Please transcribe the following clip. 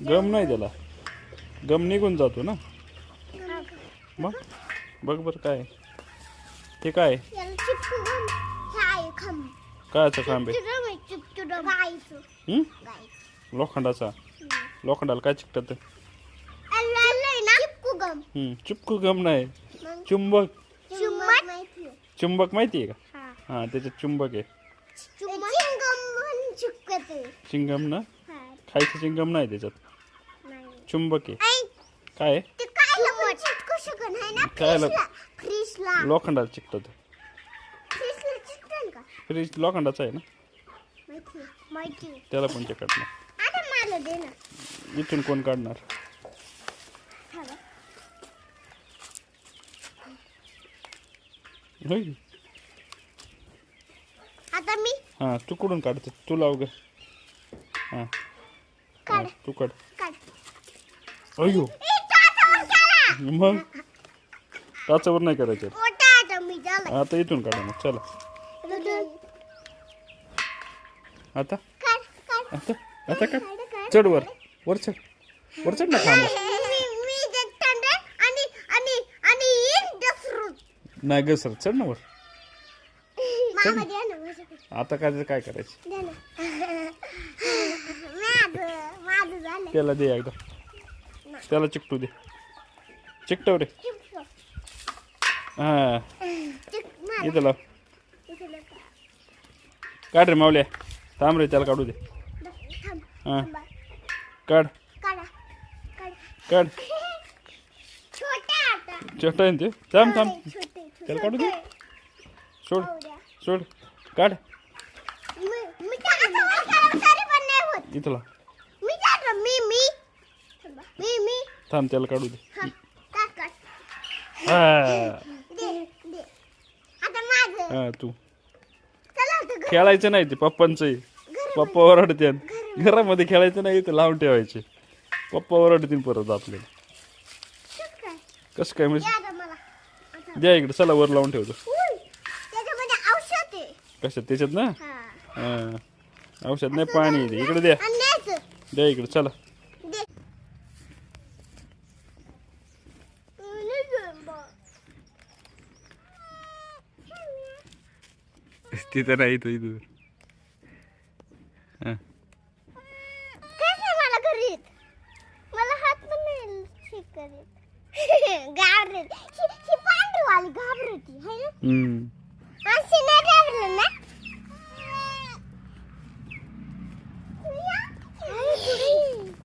गम नाही त्याला, गम निघून जातो ना. मग बघ बरं काय आहे. ते काय आहे? कायचं खांब आहे? लोखंडाचा. लोखंडाला काय चिकटत? चिपकू गम नाही, चुंबक. चुंबक माहिती आहे का? हा त्याच्यात चुंबक आहे. चिंगम ना, खायचं चिंगम नाही त्याच्यात, चुंबक आहे. काय आहे? काय लोखंडाला चिकटत. फ्रीज लोखंडाचा आहे ना, त्याला पण चिकटणार. इथून कोण काढणार? होय. आता मी हा तू कुठून काढते? तू लाव ग. हा तू काढ. अयो मग टाचावर नाही करायचं. आता इथून काढा मग. चला आता आता आता काढ. चढ वर, वर चढ, वर चढ ना खांब. नाही घसरत, चढ ना वर. आता काय करायचं? त्याला दे एकदा, त्याला चिकटू दे. चिकटव रे. हा इथं लाव. काढ रे मावल्या. थांब रे, त्याला काढू दे. हा काढ काढ. छोटा आहे ते. थांब थांब, त्याला काढू दे. सोड सोड, काढ. इथला थांब, त्याला काढू दे. हा तू खेळायचं नाही, ते पप्पांचं आहे. पप्पा ओरडते. घरामध्ये खेळायचं नाही, ते लावून ठेवायचे. पप्पा ओरडतील परत आपल्याला. कसं काय म्हणजे? द्या इकडे, चला वर लावून ठेवतो. कशात? त्याच्यात ना. हा औषध नाही, पाणी दे इकडे. द्या द्या इकडे, चला. तिथं नाही, इथं इथं. हा मला हात पण नाही घाबरती है ना.